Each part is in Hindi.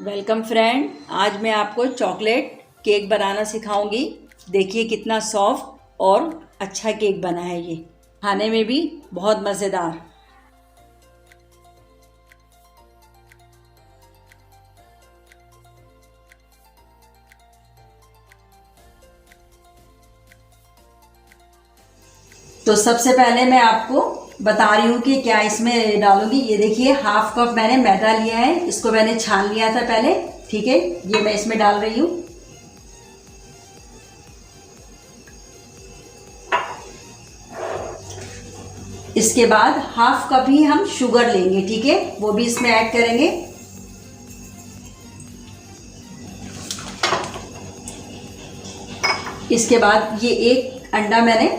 Welcome friend. आज मैं आपको चॉकलेट केक बनाना सिखाऊंगी। देखिए कितना सॉफ्ट और अच्छा केक बना है। ये खाने में भी बहुत मज़ेदार। तो सबसे पहले मैं आपको बता रही हूँ कि क्या इसमें डालूंगी। ये देखिए हाफ कप मैंने मैदा लिया है, इसको मैंने छान लिया था पहले। ठीक है, ये मैं इसमें डाल रही हूँ। इसके बाद हाफ कप ही हम शुगर लेंगे, ठीक है, वो भी इसमें ऐड करेंगे। इसके बाद ये एक अंडा मैंने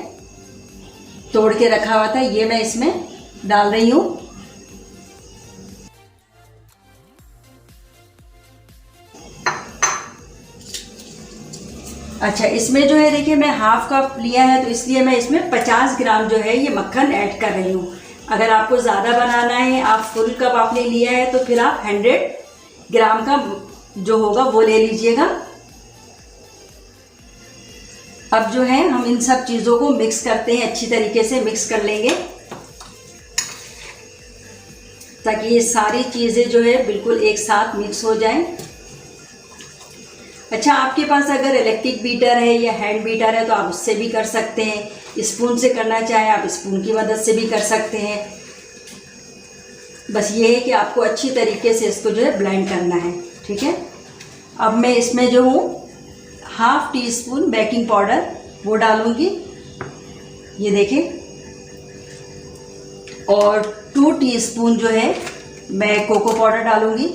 तोड़ के रखा हुआ था, ये मैं इसमें डाल रही हूँ। अच्छा, इसमें जो है देखिए मैं हाफ कप लिया है, तो इसलिए मैं इसमें 50 ग्राम जो है ये मक्खन ऐड कर रही हूँ। अगर आपको ज़्यादा बनाना है, आप फुल कप आपने लिया है, तो फिर आप 100 ग्राम का जो होगा वो ले लीजिएगा। अब जो है हम इन सब चीज़ों को मिक्स करते हैं, अच्छी तरीके से मिक्स कर लेंगे ताकि ये सारी चीज़ें जो है बिल्कुल एक साथ मिक्स हो जाएं। अच्छा, आपके पास अगर इलेक्ट्रिक बीटर है या हैंड बीटर है तो आप उससे भी कर सकते हैं। स्पून से करना चाहे आप स्पून की मदद से भी कर सकते हैं। बस ये है कि आपको अच्छी तरीके से इसको जो है ब्लेंड करना है। ठीक है, अब मैं इसमें जो हूँ half tea spoon baking powder वो डालूंगी, ये देखें, और 2 टीस्पून जो है मैं कोको पाउडर डालूंगी।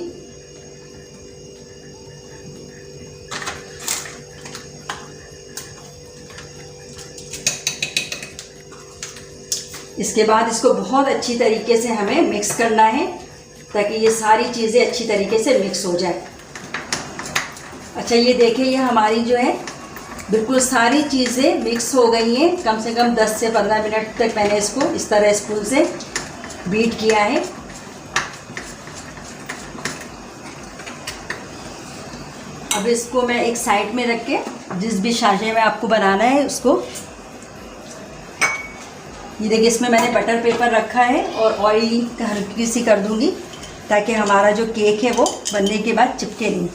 इसके बाद इसको बहुत अच्छी तरीके से हमें मिक्स करना है ताकि ये सारी चीज़ें अच्छी तरीके से मिक्स हो जाए। अच्छा, ये देखिए ये हमारी जो है बिल्कुल सारी चीज़ें मिक्स हो गई हैं। कम से कम 10 से 15 मिनट तक मैंने इसको इस तरह स्पून से बीट किया है। अब इसको मैं एक साइड में रख के जिस भी साशे में आपको बनाना है उसको, ये देखिए इसमें मैंने बटर पेपर रखा है और ऑयल हल्की सी कर दूंगी ताकि हमारा जो केक है वो बनने के बाद चिपके नहीं।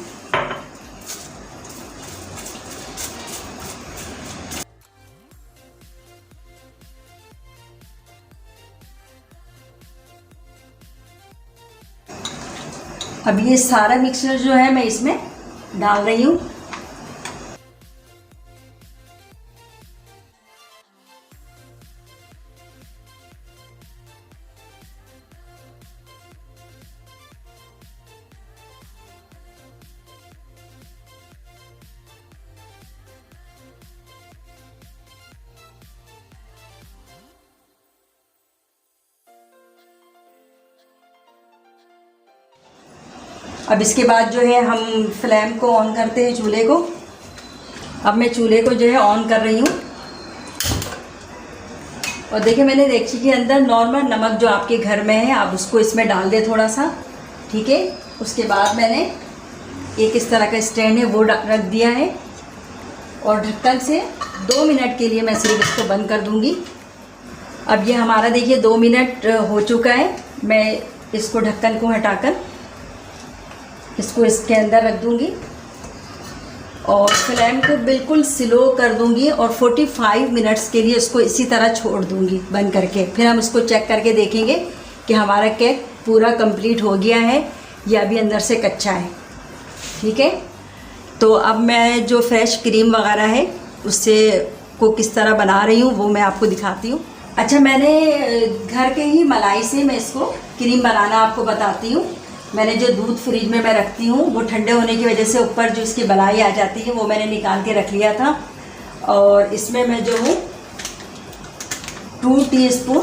अब ये सारा मिक्सचर जो है मैं इसमें डाल रही हूँ। अब इसके बाद जो है हम फ्लेम को ऑन करते हैं, चूल्हे को। अब मैं चूल्हे को जो है ऑन कर रही हूँ और देखिए मैंने डेगची के अंदर नॉर्मल नमक जो आपके घर में है आप उसको इसमें डाल दें थोड़ा सा। ठीक है, उसके बाद मैंने एक इस तरह का स्टैंड है वो रख दिया है और ढक्कन से 2 मिनट के लिए मैं सिर्फ इसको बंद कर दूँगी। अब ये हमारा देखिए 2 मिनट हो चुका है। मैं इसको ढक्कन को हटाकर इसको इसके अंदर रख दूंगी और फ्लेम को बिल्कुल स्लो कर दूंगी और 45 मिनट्स के लिए इसको इसी तरह छोड़ दूंगी बंद करके। फिर हम इसको चेक करके देखेंगे कि हमारा केक पूरा कंप्लीट हो गया है या अभी अंदर से कच्चा है। ठीक है, तो अब मैं जो फ्रेश क्रीम वगैरह है उससे को किस तरह बना रही हूँ वो मैं आपको दिखाती हूँ। अच्छा, मैंने घर के ही मलाई से मैं इसको क्रीम बनाना आपको बताती हूँ। मैंने जो दूध फ्रिज में मैं रखती हूँ वो ठंडे होने की वजह से ऊपर जो इसकी बलाई आ जाती है वो मैंने निकाल के रख लिया था और इसमें मैं जो हूँ 2 टीस्पून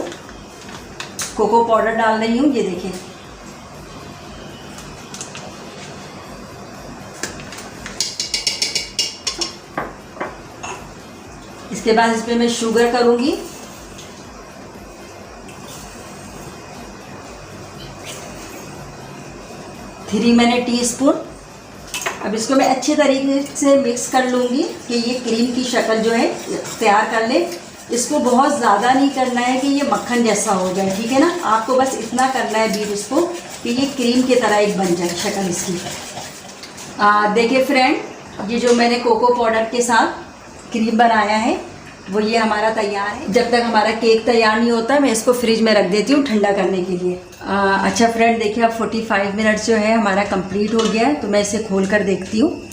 कोको पाउडर डाल रही हूँ, ये देखिए। इसके बाद इसमें मैं शुगर करूँगी। 3 मैंने टीस्पून अब इसको मैं अच्छे तरीके से मिक्स कर लूँगी कि ये क्रीम की शक्ल जो है तैयार कर ले। इसको बहुत ज़्यादा नहीं करना है कि ये मक्खन जैसा हो जाए, ठीक है ना। आपको बस इतना करना है बीट इसको कि ये क्रीम की तरह एक बन जाए शक्ल इसकी। देखिए फ्रेंड, ये जो मैंने कोको पाउडर के साथ क्रीम बनाया है वो ये हमारा तैयार है। जब तक हमारा केक तैयार नहीं होता मैं इसको फ्रिज में रख देती हूँ ठंडा करने के लिए। अच्छा फ्रेंड, देखिए अब 45 मिनट जो है हमारा कंप्लीट हो गया है, तो मैं इसे खोल कर देखती हूँ।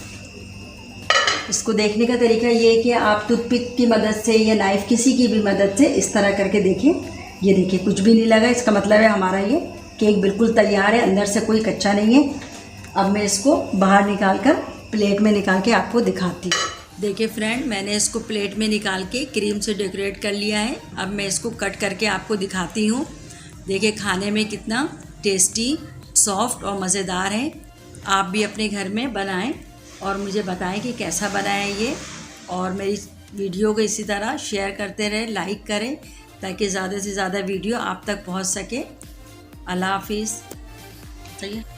इसको देखने का तरीका ये है कि आप टूथपिक की मदद से या नाइफ़ किसी की भी मदद से इस तरह करके देखें। ये देखिए कुछ भी नहीं लगा, इसका मतलब है हमारा ये केक बिल्कुल तैयार है, अंदर से कोई कच्चा नहीं है। अब मैं इसको बाहर निकाल कर प्लेट में निकाल के आपको दिखाती हूँ। देखिए फ्रेंड, मैंने इसको प्लेट में निकाल के क्रीम से डेकोरेट कर लिया है। अब मैं इसको कट करके आपको दिखाती हूँ। देखिए खाने में कितना टेस्टी, सॉफ्ट और मज़ेदार है। आप भी अपने घर में बनाएं और मुझे बताएं कि कैसा बना है ये। और मेरी वीडियो को इसी तरह शेयर करते रहें, लाइक करें, ताकि ज़्यादा से ज़्यादा वीडियो आप तक पहुँच सके। अल्लाह हाफिज़। सही है।